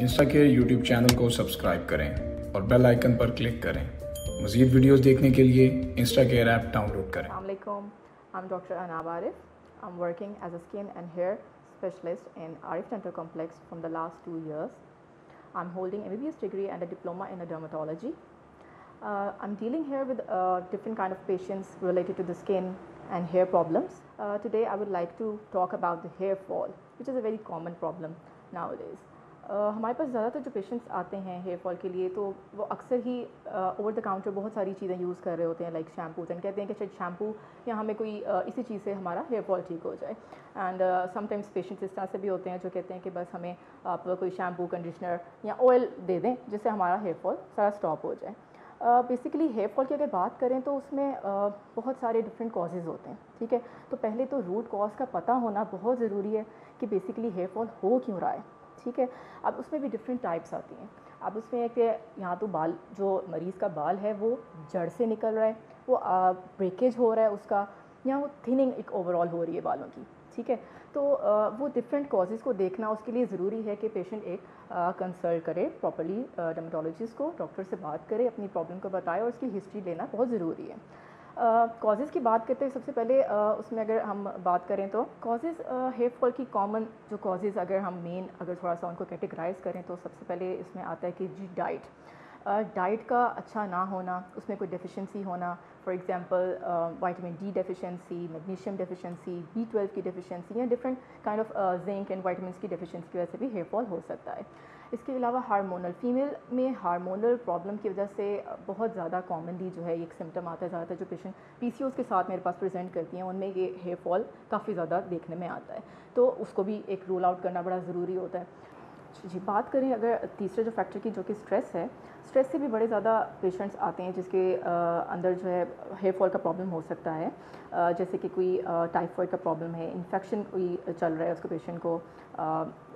इंस्टाकेयर YouTube channel को subscribe करें और बेल आइकन पर क्लिक करें। मज़ीद वीडियोस देखने के लिए इंस्टाकेयर ऐप डाउनलोड करें। Assalamualaikum. I'm Dr. Anab Arif. I'm working as a skin and hair specialist in Arif Dental Complex from the last 2 years. I'm holding MBBS degree and a diploma in dermatology. I'm dealing here with different kind of patients related to the skin and hair problems. Today I would like to talk about the hair fall, which is a very common problem nowadays. हमारे पास ज़्यादातर जो patients आते हैं hair fall के लिए, तो वो अक्सर ही ओवर द काउंटर बहुत सारी चीज़ें यूज़ कर रहे होते हैं, लाइक शैम्पूज़, एंड कहते हैं कि शायद शैम्पू या हमें कोई इसी चीज़ से हमारा हेयर फॉल ठीक हो जाए। एंड समटाइम्स पेशेंट्स इस तरह से भी होते हैं जो कहते हैं कि बस हमें आप कोई शैम्पू, कंडीशनर या ऑयल दे दें जिससे हमारा हेयर फॉल सारा स्टॉप हो जाए। बेसिकली हेयर फॉल की अगर बात करें तो उसमें बहुत सारे डिफरेंट कॉजेज़ होते हैं, ठीक है। तो पहले तो रूट कॉज का पता होना बहुत ज़रूरी है कि बेसिकली हेयर फॉल हो क्यों रहा है, ठीक है। अब उसमें भी डिफरेंट टाइप्स आती हैं। अब उसमें एक यहाँ तो बाल, जो मरीज़ का बाल है वो जड़ से निकल रहा है, वो ब्रेकेज हो रहा है उसका, या वो थिनिंग एक ओवरऑल हो रही है बालों की, ठीक है। तो वो डिफरेंट कॉजेज़ को देखना उसके लिए ज़रूरी है कि पेशेंट एक कंसल्ट करे प्रॉपर्ली, डर्मेटोलॉजिस्ट को, डॉक्टर से बात करे, अपनी प्रॉब्लम को बताए और उसकी हिस्ट्री लेना बहुत ज़रूरी है। कॉजेज़ की बात करते हैं, सबसे पहले उसमें अगर हम बात करें तो कॉजेज़ हेयर फॉल की कॉमन जो कॉजेज़ अगर हम मेन अगर थोड़ा सा उनको कैटेगराइज करें तो सबसे पहले इसमें आता है कि जी डाइट का अच्छा ना होना, उसमें कोई डेफिशिएंसी होना, for example vitamin D deficiency, magnesium deficiency, B12 की डेफिशिएंसी, या different kind of zinc and vitamins की डेफिशिएंसी की वजह से भी हेयर फॉल हो सकता है। इसके अलावा हार्मोनल, फीमेल में हार्मोनल प्रॉब्लम की वजह से बहुत ज़्यादा कॉमनली जो है एक सिम्टम आता है, ज़्यादातर जो पेशेंट PCOS के साथ मेरे पास प्रेजेंट करती हैं उनमें ये हेयर फॉल काफ़ी ज़्यादा देखने में आता है, तो उसको भी एक रूल आउट करना बड़ा ज़रूरी होता है। जी, बात करें अगर तीसरे जो फैक्टर की, जो कि स्ट्रेस है, स्ट्रेस से भी बड़े ज़्यादा पेशेंट्स आते हैं जिसके अंदर जो है हेयर फॉल का प्रॉब्लम हो सकता है। जैसे कि कोई टाइफाइड का प्रॉब्लम है, इन्फेक्शन कोई चल रहा है उसको, पेशेंट को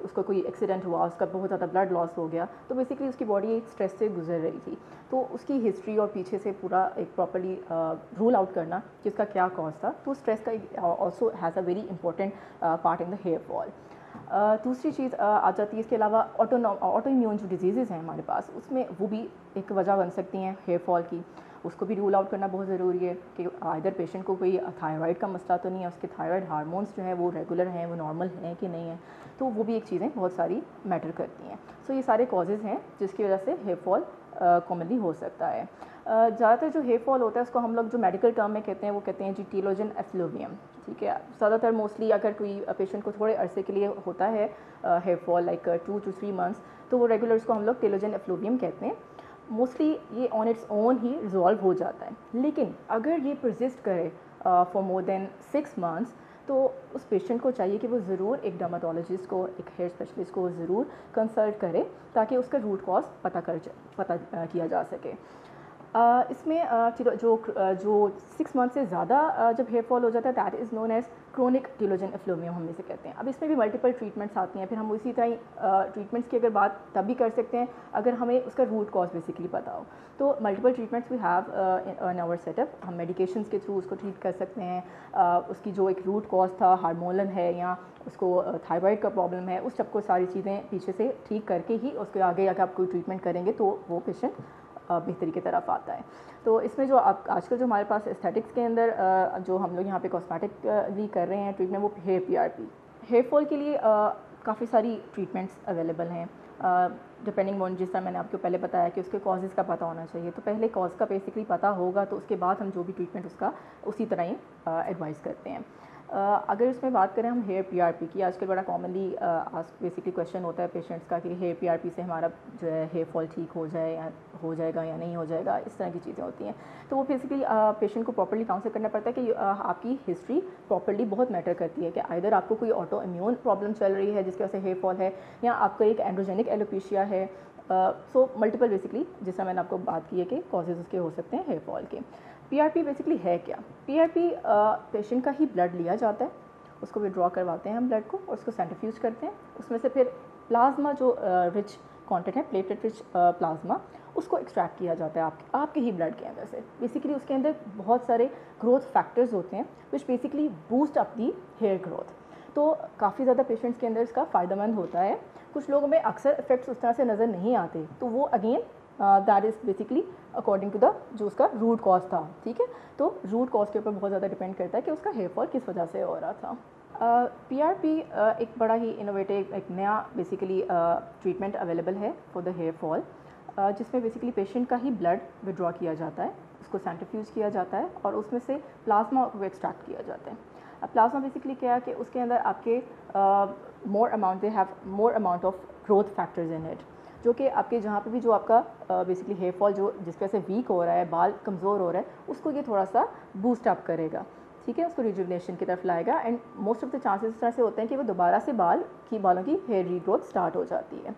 उसको कोई एक्सीडेंट हुआ, उसका बहुत ज़्यादा ब्लड लॉस हो गया, तो बेसिकली उसकी बॉडी एक स्ट्रेस से गुजर रही थी, तो उसकी हिस्ट्री और पीछे से पूरा एक प्रॉपर्ली रूल आउट करना कि उसका क्या कॉज था, तो स्ट्रेस का also has a very important part in the hair fall. दूसरी चीज़ आ जाती है, इसके अलावा ऑटो इम्यून जो डिजीज़ हैं हमारे पास, उसमें वो भी एक वजह बन सकती हैं हेयर फॉल की, उसको भी रूल आउट करना बहुत ज़रूरी है कि आइदर पेशेंट को कोई थायराइड का मसला तो नहीं है, उसके थायराइड हार्मोन्स जो हैं वो रेगुलर हैं, वो नॉर्मल हैं कि नहीं है, तो वो भी एक चीज़ें बहुत सारी मैटर करती हैं। सो ये सारे कॉजेज़ हैं जिसकी वजह से हेयर फॉल कॉमनली हो सकता है। ज़्यादातर जो हेयर फॉल होता है उसको हम लोग जो मेडिकल टर्म में कहते हैं वो कहते हैं जी टेलोजन एफ्लूवियम, ठीक है। ज़्यादातर मोस्टली अगर कोई पेशेंट को थोड़े अरसे के लिए होता है hair fall like 2 to 3 months, तो वो रेगुलर उसको हम लोग टेलोजन एफ्लूवियम कहते हैं। मोस्टली ये on its own he resolve हो जाता है, लेकिन अगर ये परसिस्ट करे फॉर मोर देन 6 months, तो उस पेशेंट को चाहिए कि वो ज़रूर एक डर्मेटोलॉजिस्ट को, एक हेयर स्पेशलिस्ट को ज़रूर कंसल्ट करे ताकि उसका रूट कॉज पता किया जा सके। इसमें जो 6 months से ज़्यादा जब हेयर फॉल हो जाता है, that is known as chronic telogen effluvium हम इसे कहते हैं। अब इसमें भी मल्टीपल ट्रीटमेंट्स आती हैं, फिर हम उसी तरह ट्रीटमेंट्स की अगर बात तब भी कर सकते हैं अगर हमें उसका रूट कॉज बेसिकली पता हो। तो multiple treatments we have in our setup, हम मेडिकेशंस के थ्रू उसको ट्रीट कर सकते हैं। उसकी जो एक रूट कॉज था, हार्मोनल है या उसको थायराइड का प्रॉब्लम है, उस सबको सारी चीज़ें पीछे से ठीक करके ही उसके आगे अगर आप कोई ट्रीटमेंट करेंगे तो वो पेशेंट बेहतरी की तरफ आता है। तो इसमें जो आजकल जो हमारे पास एस्थेटिक्स के अंदर जो हम लोग यहाँ पे कॉस्मेटिकली कर रहे हैं ट्रीटमेंट, वो हेयर फॉल के लिए काफ़ी सारी ट्रीटमेंट्स अवेलेबल हैं, डिपेंडिंग ऑन, जिस तरह मैंने आपको पहले बताया कि उसके कॉजेज़ का पता होना चाहिए। तो पहले कॉज का बेसिकली पता होगा, तो उसके बाद हम जो भी ट्रीटमेंट उसका उसी तरह ही एडवाइस करते हैं। अगर इसमें बात करें हम हेयर PRP की, आजकल बड़ा कॉमनली बेसिकली क्वेश्चन होता है पेशेंट्स का कि हेयर PRP से हमारा जो है हेयर फॉल ठीक हो जाए या हो जाएगा या नहीं हो जाएगा, इस तरह की चीज़ें होती हैं। तो वो बेसिकली पेशेंट को प्रॉपर्ली काउंसिल करना पड़ता है कि आपकी हिस्ट्री प्रॉपर्ली बहुत मैटर करती है कि आइदर आपको कोई ऑटो इम्यून प्रॉब्लम चल रही है जिसकी वजह से हेयर फॉल है, या आपका एक एंड्रोजेनिक एलोपेशिया है। सो मल्टीपल बेसिकली, जिस तरह मैंने आपको बात की है कि कॉजेज़ उसके हो सकते हैं हेयर फॉल के। PRP बेसिकली है क्या? PRP पेशेंट का ही ब्लड लिया जाता है, उसको विड्रॉ करवाते हैं हम ब्लड को और उसको सेंट्रीफ्यूज करते हैं, उसमें से फिर प्लाज्मा जो रिच कंटेंट है, प्लेटलेट रिच प्लाज्मा, उसको एक्सट्रैक्ट किया जाता है आपके ही ब्लड के अंदर से। बेसिकली उसके अंदर बहुत सारे ग्रोथ फैक्टर्स होते हैं which basically boost up the hair growth. तो काफ़ी ज़्यादा पेशेंट्स के अंदर इसका फ़ायदेमंद होता है। कुछ लोगों में अक्सर इफ़ेक्ट्स उस तरह से नज़र नहीं आते, तो वो again that is basically according to the जो उसका रूट कॉज था, ठीक है। तो रूट कॉज के ऊपर बहुत ज़्यादा डिपेंड करता है कि उसका हेयर फॉल किस वजह से हो रहा था। PRP एक बड़ा ही इनोवेटिव, एक नया बेसिकली ट्रीटमेंट अवेलेबल है फॉर द हेयर फॉल, जिसमें बेसिकली पेशेंट का ही ब्लड विड्रॉ किया जाता है, उसको सेंट्रीफ्यूज किया जाता है और उसमें से प्लाज्मा को एक्सट्रैक्ट किया जाता है। अब प्लाज्मा बेसिकली क्या है कि उसके अंदर आपके more amount of growth factors in it, जो कि आपके जहाँ पे भी जो आपका बेसिकली हेयर फॉल जो जिसकी वजह से वीक हो रहा है, बाल कमज़ोर हो रहा है, उसको ये थोड़ा सा बूस्ट अप करेगा, ठीक है, उसको रिजुविनेशन की तरफ लाएगा। And most of the chances इस तरह से होते हैं कि वो दोबारा से बालों की हेयर रीग्रोथ स्टार्ट हो जाती है।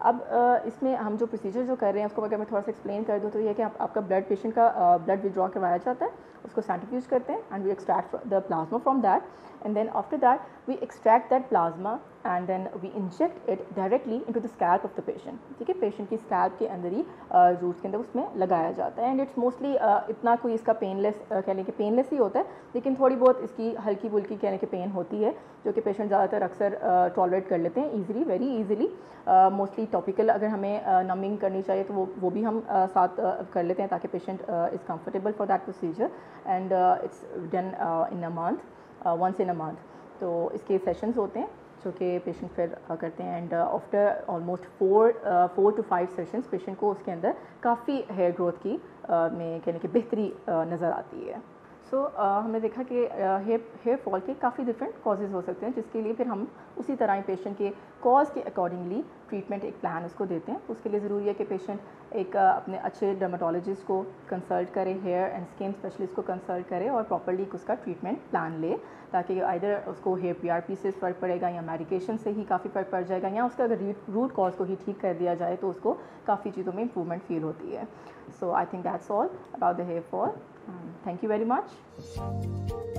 अब इसमें हम जो प्रोसीजर जो कर रहे हैं उसको अगर मैं थोड़ा सा एक्सप्लेन कर दूँ तो ये है कि आपका ब्लड पेशेंट का ब्लड विड्रॉ करवाया जाता है, उसको सेंट्रीफ्यूज करते हैं and we extract the plasma from that, and then after that we extract that plasma and then we inject it directly into the scalp of the patient, ठीक है, patient की scalp के अंदर ही रूट्स के अंदर उसमें लगाया जाता है। एंड इट्स मोस्टली इतना कोई इसका पेनलेस कह लें कि पेनलेस ही होता है, लेकिन थोड़ी बहुत इसकी हल्की फुल्की कह लें कि पेन होती है, जो कि पेशेंट ज़्यादातर अक्सर टॉलरेट कर लेते हैं easily, very easily. Mostly topical अगर हमें नमिंग करनी चाहिए तो वो भी हम साथ कर लेते हैं ताकि patient is comfortable for that procedure, and it's done in a month, once in a month. तो इसके सेशंस होते हैं जो कि पेशेंट फिर करते हैं, and after almost 4 to 5 sessions patient को उसके अंदर काफ़ी हेयर ग्रोथ की में कहने की बेहतरी नज़र आती है। सो हमने देखा कि हेयर फॉल के काफ़ी डिफरेंट कॉजेज़ हो सकते हैं, जिसके लिए फिर हम उसी तरह ही पेशेंट के कॉज के अकॉर्डिंगली ट्रीटमेंट एक प्लान उसको देते हैं। उसके लिए ज़रूरी है कि पेशेंट एक अपने अच्छे डर्मेटोलॉजिस्ट को कंसल्ट करे, हेयर एंड स्किन स्पेशलिस्ट को कंसल्ट करे और प्रॉपर्ली उसका ट्रीटमेंट प्लान ले, ताकि आइदर उसको हेयर PRP से फ़र्क पड़ेगा या मेडिकेशन से ही काफ़ी फ़र्क पड़ जाएगा, या उसका अगर रूट कॉज को ही ठीक कर दिया जाए तो उसको काफ़ी चीज़ों में इम्प्रूवमेंट फील होती है। So I think that's all about the hair fall. Thank you very much.